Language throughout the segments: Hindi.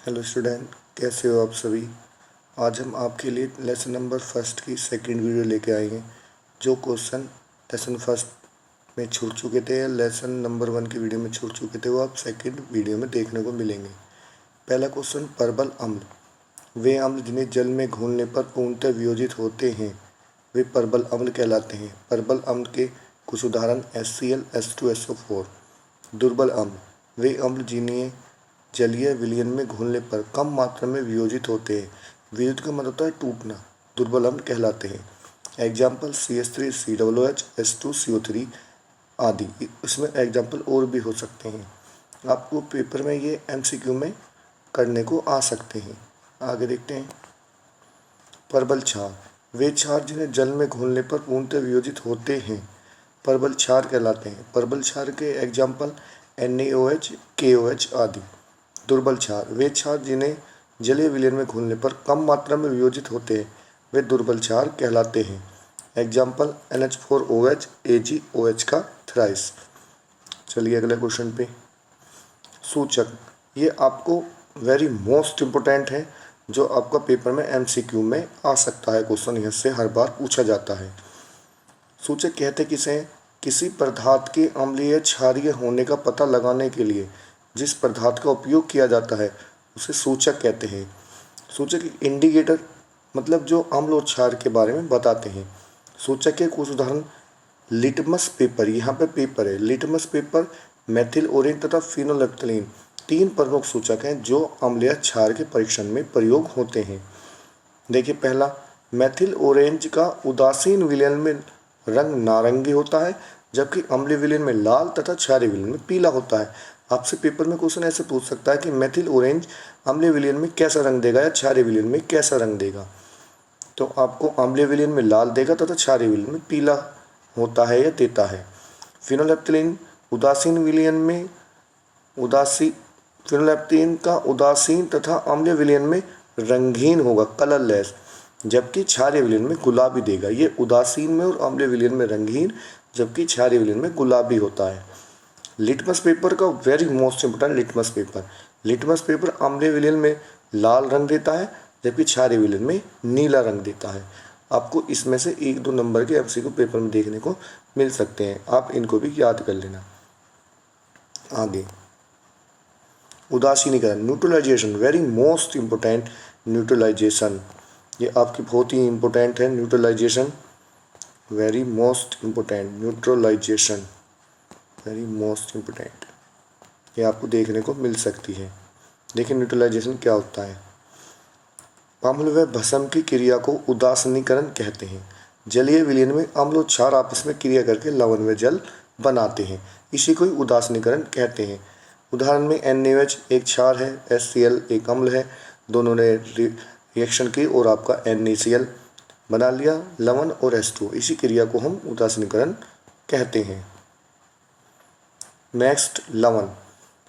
हेलो स्टूडेंट, कैसे हो आप सभी। आज हम आपके लिए लेसन नंबर फर्स्ट की सेकंड वीडियो लेके आए हैं। जो क्वेश्चन लेसन फर्स्ट में छूट चुके थे या लेसन नंबर वन की वीडियो में छूट चुके थे वो आप सेकंड वीडियो में देखने को मिलेंगे। पहला क्वेश्चन, परबल अम्ल। वे अम्ल जिन्हें जल में घुलने पर पूर्णतः वियोजित होते हैं वे परबल अम्ल कहलाते हैं। परबल अम्ल के कुछ उदाहरण HCl, H2SO4। दुर्बल अम्ल, वे अम्ल जिन्हें जलीय विलयन में घुलने पर कम मात्रा में वियोजित होते हैं। वियोजित का मतलब होता है टूटना, दुर्बल अम्ल कहलाते हैं। एग्जाम्पल CH3COOH, H2CO3 आदि। इसमें एग्जाम्पल और भी हो सकते हैं, आपको पेपर में ये MCQ में करने को आ सकते हैं। आगे देखते हैं। परबल क्षार, वे क्षार जिन्हें जल में घुलने पर पूर्णतः वियोजित होते हैं परबल क्षार कहलाते हैं। परबल क्षार के एग्जाम्पल NaOH, KOH आदि। दुर्बल क्षार, वे क्षार जिन्हें जलीय विलयन में घुलने पर कम मात्रा में वियोजित होते हैं वे दुर्बल क्षार कहलाते हैं। एग्जाम्पल NH4OH, AgOH का थ्राइस। चलिए अगले क्वेश्चन पे। सूचक, ये आपको वेरी मोस्ट इम्पोर्टेंट है, जो आपका पेपर में MCQ में आ सकता है। क्वेश्चन यहाँ से हर बार पूछा जाता है। सूचक कहते किसे, किसी पदार्थ के अम्लीय क्षारीय होने का पता लगाने के लिए जिस पदार्थ का उपयोग किया जाता है उसे सूचक कहते हैं। सूचक एक इंडिकेटर, मतलब जो अम्ल और क्षार के बारे में बताते हैं। सूचक के कुछ उदाहरण, लिटमस पेपर, यहाँ पे पेपर है, लिटमस पेपर, मेथिल ओरेंज तथा फिनोलेफ्थलीन 3 प्रमुख सूचक हैं जो अम्लीय क्षार के परीक्षण में प्रयोग होते हैं। देखिए पहला, मेथिल ओरेंज का उदासीन विलयन में रंग नारंगी होता है, जबकि अम्लीय विलयन में लाल तथा क्षारीय विलयन में पीला होता है। आपसे पेपर में क्वेश्चन ऐसे पूछ सकता है कि मेथिल ऑरेंज अम्लीय विलयन में कैसा रंग देगा या क्षारीय विलयन में कैसा रंग देगा। तो आपको अम्लीय विलयन में लाल देगा तथा क्षारीय विलयन में पीला होता है या देता है। फिनोलेफ्थलीन उदासीन विलयन में फिनोलेफ्थलीन का उदासीन तथा अम्लीय विलयन में रंगीन होगा, कलरलेस, जबकि क्षारीय विलयन में गुलाबी देगा। ये उदासीन में और अम्लीय विलयन में रंगीन, जबकि क्षारीय विलयन में गुलाबी होता है। लिटमस पेपर का very most important, litmus paper अम्लीय विलयन में लाल रंग देता है, जबकि क्षारीय विलयन में नीला रंग देता है। आपको इसमें से 1-2 नंबर के MCQ पेपर में देखने को मिल सकते हैं, आप इनको भी याद कर लेना। आगे उदासीनीकरण, neutralization, very most important neutralization, ये आपकी बहुत ही इंपॉर्टेंट है। Neutralization very most important, neutralization very most important, ये आपको देखने को मिल सकती है। देखिए न्यूट्रलाइजेशन क्या होता है। अम्ल व भस्म की क्रिया को उदासीनीकरण कहते हैं। जलीय विलयन में अम्ल और क्षार आपस में क्रिया करके लवण व जल बनाते हैं, इसी को उदासीनीकरण कहते हैं। उदाहरण में NaOH एक क्षार है, HCl एक अम्ल है, दोनों ने रिएक्शन की और आपका NaCl बना लिया लवण और H2, इसी क्रिया को हम उदासीनीकरण कहते हैं। नेक्स्ट, लवण।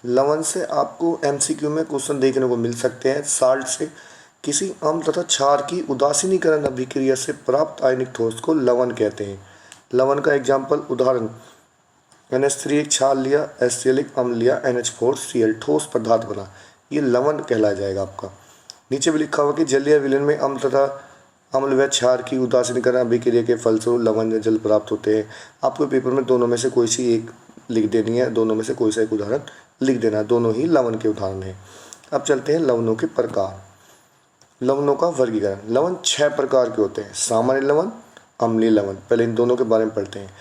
लवण से आपको MCQ में क्वेश्चन देखने को मिल सकते हैं। साल्ट से किसी अम्ल तथा क्षार की उदासीनीकरण अभिक्रिया से प्राप्त आयनिक ठोस को लवण कहते हैं। लवण का एग्जाम्पल, उदाहरण NH3 एक क्षार लिया, HCl एक अम्ल लिया, NH4Cl ठोस पदार्थ बना, ये लवण कहलाया जाएगा आपका। नीचे भी लिखा हुआ कि जलीय विलयन में अम्ल व क्षार की उदासीनीकरण अभिक्रिया के फलस्वरूप लवण व जल प्राप्त होते हैं। आपको पेपर में दोनों में से कोई सी एक लिख देनी है, दोनों में से कोई सा एक उदाहरण लिख देना, दोनों ही लवण के उदाहरण हैं। अब चलते हैं लवणों के प्रकार। लवणों का वर्गीकरण, लवण 6 प्रकार के होते हैं। सामान्य लवण, अम्लीय लवण, पहले इन दोनों के बारे में पढ़ते हैं।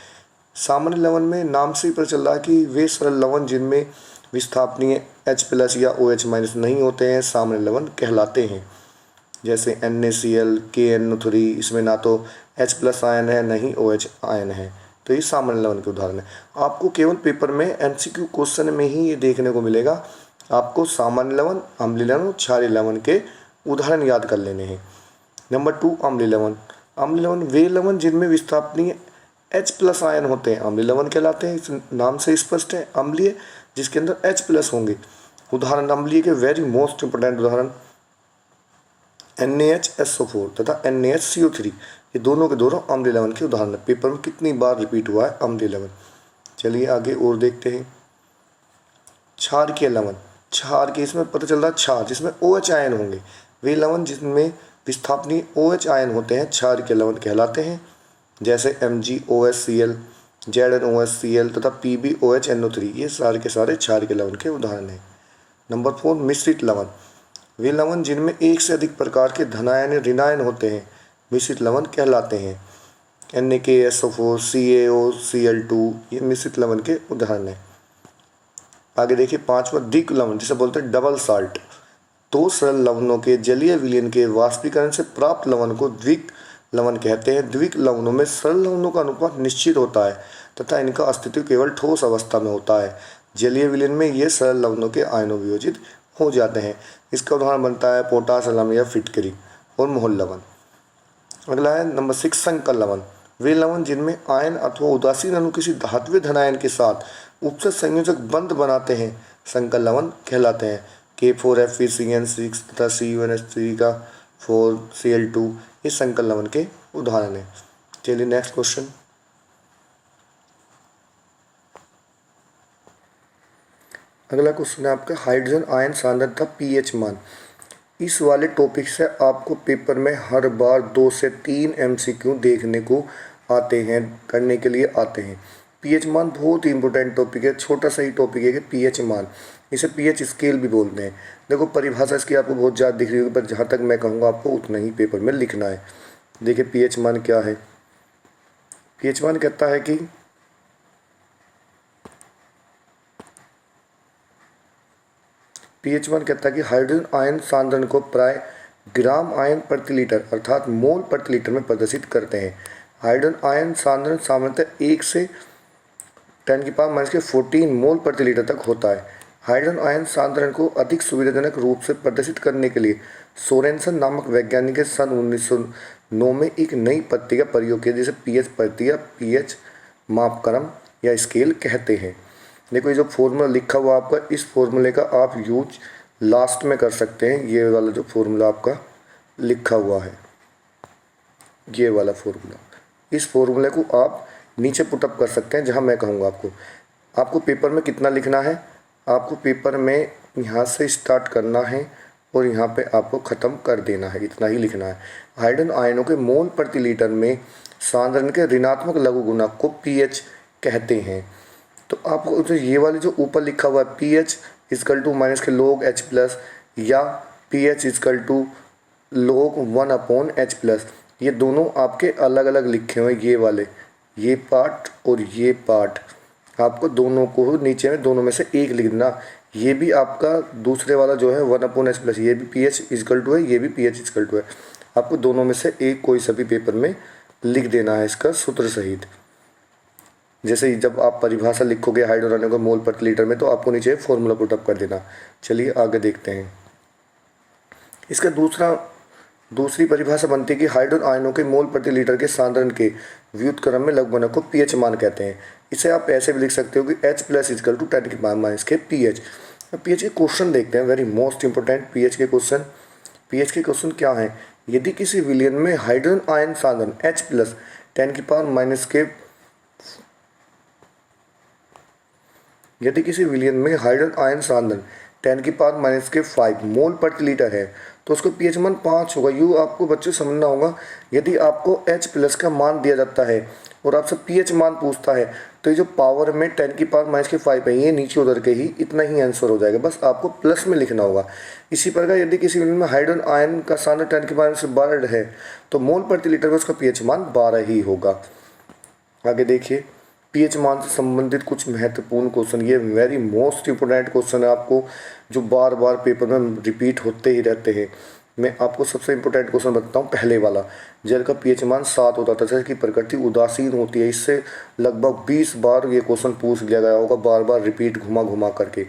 सामान्य लवण में नाम से ही पता चल रहा है कि वे सरल लवण जिनमें विस्थापनीय H+ या OH- नहीं होते हैं सामान्य लवण कहलाते हैं। जैसे NaCl, KNO3, इसमें ना तो H+ आयन है न ही OH आयन है, तो ये सामान्य लवण के उदाहरण है। आपको केवल पेपर में MCQ क्वेश्चन में ही ये देखने को मिलेगा। आपको सामान्य लवण, अम्लीय लवण और क्षारीय लवण के उदाहरण याद कर लेने हैं। नंबर 2, अम्लीय लवण। अम्लीय लवण वे लवण जिनमें विस्थापनीय H+ आयन होते हैं अम्लीय लवण कहलाते हैं। इस नाम से स्पष्ट है, अम्लीय जिसके अंदर H+ होंगे। उदाहरण अम्लीय के वेरी मोस्ट इंपोर्टेंट उदाहरण NaHSO4 तथा NaHCO3, ये दोनों के दोनों अम्लीय लवण के उदाहरण है। पेपर में कितनी बार रिपीट हुआ है अम्लीय लवण। चलिए आगे और देखते हैं। क्षारकीय लवण, क्षार के इसमें पता चल रहा है क्षार जिसमें OH आयन होंगे, वे लवण जिनमें विस्थापनीय OH आयन होते हैं क्षार के लवण कहलाते हैं, जैसे MgOHCl, ZnOHCl तथा PbOHNO3, ये सारे के सारे क्षार के लवण के उदाहरण हैं। नंबर 4 मिश्रित लवण, वे लवण जिनमें एक से अधिक प्रकार के धनायन या ऋणायन होते हैं मिश्रित लवण कहलाते हैं। NaKSO4, CaOCl2, ये मिश्रित लवण के उदाहरण हैं। आगे देखिए 5वां द्विक लवण, जिसे बोलते हैं डबल साल्ट। दो सरल लवणों के जलीय विलयन के वाष्पीकरण से प्राप्त लवण को द्विक लवण कहते हैं। द्विक लवणों में सरल लवणों का अनुपात निश्चित होता है तथा इनका अस्तित्व केवल ठोस अवस्था में होता है। जलीय विलयन में ये सरल लवणों के आयनों वियोजित हो जाते हैं। इसका उदाहरण बनता है पोटास अम्ल या फिटकरी और मोल लवण। अगला है नंबर 6 संकर लवण, वे लवण जिनमें आयन अथवा उदासीन अणु किसी धात्विक धनायन के साथ उपसर्ग संयोजक बंध बनाते हैं संकर लवण कहलाते हैं। K4FeCN6 तथा C1H3 का 4Cl2, ये संकर लवण के उदाहरण हैं। चलिए नेक्स्ट क्वेश्चन। अगला क्वेश्चन है आपका हाइड्रोजन आयन सांद्रता pH मान। इस वाले टॉपिक से आपको पेपर में हर बार 2 से 3 MCQ देखने को आते हैं, करने के लिए आते हैं। pH मान बहुत ही इंपॉर्टेंट टॉपिक है, छोटा सा ही टॉपिक है कि pH मान, इसे pH स्केल भी बोलते हैं। देखो परिभाषा इसकी आपको बहुत ज़्यादा दिख रही होगी, पर जहाँ तक मैं कहूँगा आपको उतना ही पेपर में लिखना है। देखिए pH मान क्या है। pH मान कहता है कि pH मान कहता है कि हाइड्रोजन आयन सांद्रण को प्राय ग्राम आयन प्रति लीटर अर्थात मोल प्रति लीटर में प्रदर्शित करते हैं। हाइड्रोजन आयन सांद्रण सामान्यतः 1 से 10⁻⁻14 मोल प्रति लीटर तक होता है। हाइड्रोजन आयन सांद्रण को अधिक सुविधाजनक रूप से प्रदर्शित करने के लिए सोरेनसन नामक वैज्ञानिक ने सन 1909 में एक नई पद्धति का प्रयोग किया, जिसे pH पद्धति या pH मापक्रम या स्केल कहते हैं। देखो ये जो फॉर्मूला लिखा हुआ आपका, इस फॉर्मूले का आप यूज लास्ट में कर सकते हैं। ये वाला जो फॉर्मूला आपका लिखा हुआ है, ये वाला फॉर्मूला, इस फॉर्मूले को आप नीचे पुटअप कर सकते हैं जहां मैं कहूँगा आपको पेपर में कितना लिखना है। आपको पेपर में यहाँ से स्टार्ट करना है और यहाँ पे आपको ख़त्म कर देना है, इतना ही लिखना है। हाइड्रोजन आयनों के मोल प्रति लीटर में सांद्रण के ऋणात्मक लघु गुणक को pH कहते हैं। तो आपको जो ये वाली जो ऊपर लिखा हुआ है pH = माइनस के log H प्लस या pH = log 1/H प्लस, ये दोनों आपके अलग अलग लिखे हुए, ये वाले, ये पार्ट और ये पार्ट, आपको दोनों को नीचे में दोनों में से एक लिखना। ये भी आपका दूसरे वाला जो है 1/H प्लस, ये भी pH = है, ये भी pH = है। आपको दोनों में से एक कोई सभी पेपर में लिख देना है इसका सूत्र सहित। जैसे ही जब आप परिभाषा लिखोगे हाइड्रोजन आयनों का मोल प्रति लीटर में, तो आपको नीचे फॉर्मूला पुटअप कर देना। चलिए आगे देखते हैं। इसका दूसरी परिभाषा बनती है कि हाइड्रोजन आयनों के मोल प्रति लीटर के सांद्रण के व्युत्क्रम में लघु गुणक को pH मान कहते हैं। इसे आप ऐसे भी लिख सकते हो कि H प्लस = 10⁻⁻⁻ के pH। pH के क्वेश्चन देखते हैं, वेरी मोस्ट इंपोर्टेंट pH के क्वेश्चन। pH के क्वेश्चन क्या हैं। यदि किसी विलयन में हाइड्रोजन आयन सांद्रण H प्लस 10⁻⁻⁻ के यदि किसी विलयन में हाइड्रोजन आयन सांद्रण 10⁻⁻⁵ मोल प्रति लीटर है तो उसको pH मान 5 होगा। यूँ आपको बच्चों समझना होगा, यदि आपको H प्लस का मान दिया जाता है और आपसे pH मान पूछता है, तो ये जो पावर में 10⁻⁵ है, ये नीचे उधर के ही इतना ही आंसर हो जाएगा, बस आपको प्लस में लिखना होगा। इसी प्रकार यदि किसी विलयन में हाइड्रोजन आयन का सांद्रण 10⁻12 है तो मोल प्रति लीटर में उसका pH मान 12 ही होगा। आगे देखिए pH मान से संबंधित कुछ महत्वपूर्ण क्वेश्चन, ये वेरी मोस्ट इंपोर्टेंट क्वेश्चन है आपको, जो बार बार पेपर में रिपीट होते ही रहते हैं। मैं आपको सबसे इंपॉर्टेंट क्वेश्चन बताता हूँ। पहले वाला, जल का pH मान 7 होता था, जैसे कि प्रकृति उदासीन होती है। इससे लगभग 20 बार ये क्वेश्चन पूछ लिया गया होगा, बार बार रिपीट घुमा घुमा करके।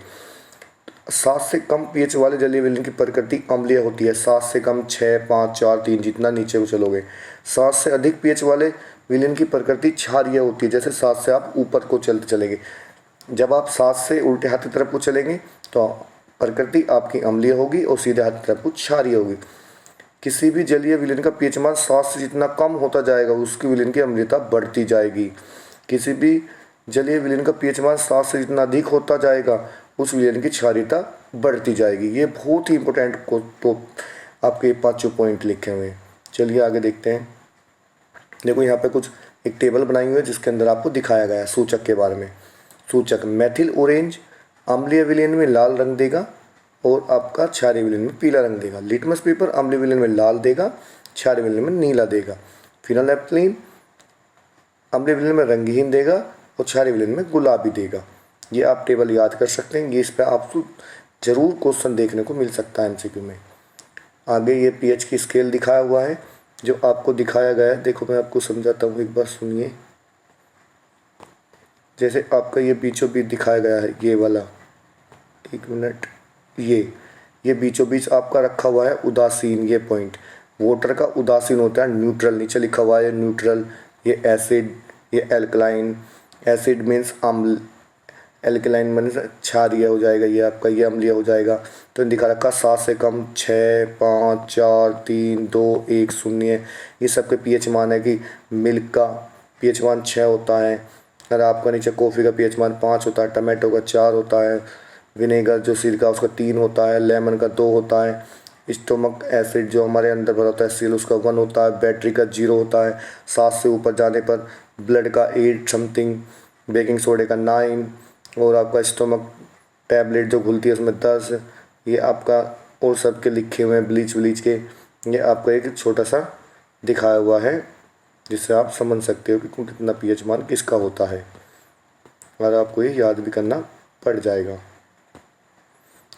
7 से कम pH वाले जलीय विलयन की प्रकृति अम्लीय होती है। 7 से कम 6, 5, 4, 3, जितना नीचे को चलोगे। 7 से अधिक pH वाले विलयन की प्रकृति क्षारीय होती है। जैसे 7 से आप ऊपर को चलते चलेंगे, जब आप 7 से उल्टे हाथ की तरफ को चलेंगे तो प्रकृति आपकी अम्लीय होगी और सीधे हाथ की तरफ को क्षारीय होगी। किसी भी जलीय विलयन का pH मान 7 से जितना कम होता जाएगा उसकी विलयन की अम्लीयता बढ़ती जाएगी। किसी भी जलीय विलयन का pH मान 7 से जितना अधिक होता जाएगा उस विलेन की क्षारीयता बढ़ती जाएगी। ये बहुत ही इंपॉर्टेंट को तो आपके 5 पॉइंट लिखे हुए हैं। चलिए आगे देखते हैं। देखो यहाँ पे कुछ एक टेबल बनाई हुई है जिसके अंदर आपको दिखाया गया है सूचक के बारे में। सूचक मेथिल ऑरेंज अम्लीय विलेन में लाल रंग देगा और आपका क्षारीय विलेन में पीला रंग देगा। लिटमस पेपर अम्लीय विलेन में लाल देगा, क्षारीय विलेन में नीला देगा। फिनाइलएल्कलीन अम्लीय विलेन में रंगहीन देगा और क्षारीय विलेन में गुलाबी देगा। ये आप टेबल याद कर सकते हैं। ये इस पर आपको जरूर क्वेश्चन देखने को मिल सकता है एमसीक्यू में। आगे ये पीएच की स्केल दिखाया हुआ है जो आपको दिखाया गया है। देखो मैं आपको समझाता हूँ, एक बार सुनिए। जैसे आपका ये बीचों बीच दिखाया गया है, ये वाला, एक मिनट, ये बीचों बीच आपका रखा हुआ है उदासीन। ये पॉइंट वाटर का उदासीन होता है न्यूट्रल, नीचे लिखा हुआ है न्यूट्रल। ये एसिड, ये एल्कलाइन। एसिड मीन्स अम्ल, एल्कलाइन मीन्स क्षारीय हो जाएगा ये आपका, ये अम्लीय हो जाएगा। तो दिखा रखा 7 से कम, 6, 5, 4, 3, 2, 1, 0। ये सबके पीएच मान है कि मिल्क का पीएच मान 6 होता है। अगर आपका नीचे कॉफ़ी का पीएच मान 5 होता है, टमाटो का 4 होता है, विनेगर जो सिरका उसका 3 होता है, लेमन का 2 होता है, स्टोमक एसिड जो हमारे अंदर भरा होता है सील उसका 1 होता है, बैटरी का 0 होता है। 7 से ऊपर जाने पर ब्लड का 8 समथिंग, बेकिंग सोडे का 9 और आपका स्टोमक टैबलेट जो घुलती है उसमें 10। ये आपका और सब के लिखे हुए हैं ब्लीच के। ये आपका एक छोटा सा दिखाया हुआ है जिससे आप समझ सकते हो कि कितना पीएच मान किसका होता है और आपको ये याद भी करना पड़ जाएगा।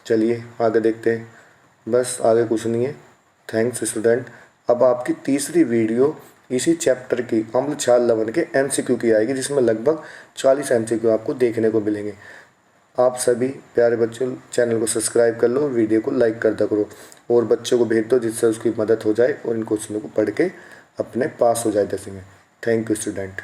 चलिए आगे देखते हैं। बस आगे कुछ नहीं है। Thanks student. अब आपकी तीसरी वीडियो इसी चैप्टर की अम्ल क्षार लवण के एमसीक्यू की आएगी जिसमें लगभग 40 एमसीक्यू आपको देखने को मिलेंगे। आप सभी प्यारे बच्चों चैनल को सब्सक्राइब कर लो, वीडियो को लाइक कर दो करो और बच्चों को भेज दो जिससे उसकी मदद हो जाए और इन क्वेश्चनों को पढ़ के अपने पास हो जाए 10वीं में। Thank you student.